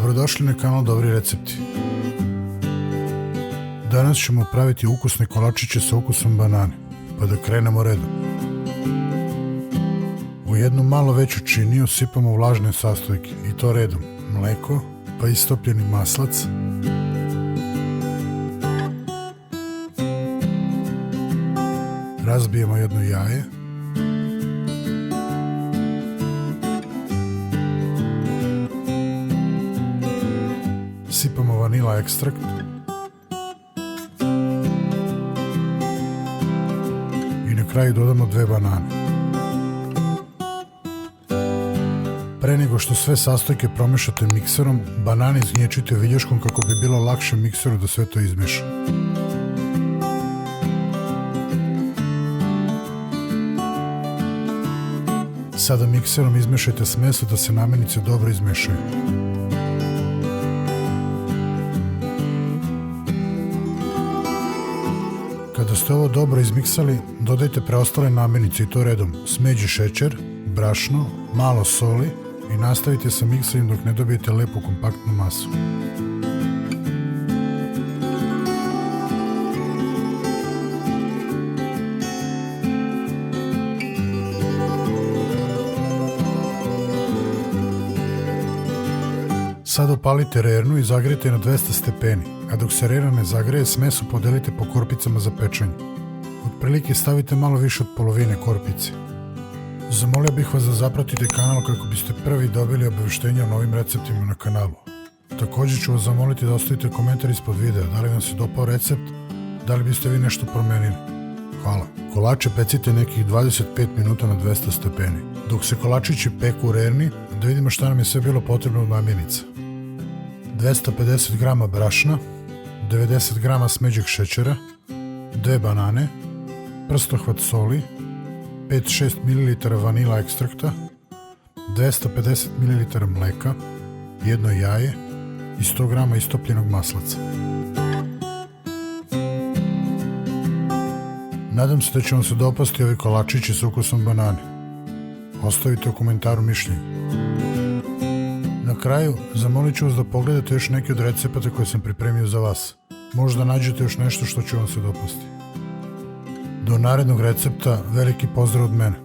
Dobrodošli na kanal Dobri recepti. Danas ćemo praviti ukusne kolačiće sa ukusom banane, pa da krenemo redom. U jednu malo veću činiju sipamo vlažne sastojke i to redom: mleko, pa istopljeni maslac, razbijemo jedno jaje, sipamo vanila ekstrakt, i na kraju dodamo 2 banane. Pre nego što sve sastojke promešate mikserom, banane izgnječite viljuškom kako bi bilo lakše mikseru da sve to izmeša. Sada mikserom izmešajte smesu da se namirnice dobro izmešaju. Kada ste ovo dobro izmiksali, dodajte preostale namirnice i to redom: smeđi šećer, brašno, malo soli i nastavite sa miksanjem dok ne dobijete lepu kompaktnu masu. Sad opalite rernu i zagrijte na 200 stepeni, a dok se rerna ne zagreje, smesu podelite po korpicama za pečenje. Otprilike stavite malo više od polovine korpice. Zamolio bih vas da zapratite kanal kako biste prvi dobili obaveštenja o novim receptima na kanalu. Također ću vas zamoliti da ostavite komentar ispod videa, da li vam se dopao recept, da li biste vi nešto promenili. Hvala. Kolače pecite nekih 25 minuta na 200 stepeni. Dok se kolačići peku u rerni, da vidimo šta nam je sve bilo potrebno od namirnica. 250 g brašna, 90 g smeđeg šećera, 2 banane, prstohvat soli, 5-6 ml vanila ekstrakta, 250 ml mleka, jedno jaje i 100 g istopljenog maslaca. Nadam se da će vam se dopasti ovi kolačići sa ukusom banane. Ostavite u komentaru mišljenje. Na kraju, zamolit ću vas da pogledate još neke od recepata koje sam pripremio za vas. Možda nađete još nešto što će vam se dopasti. Do narednog recepta, veliki pozdrav od mene.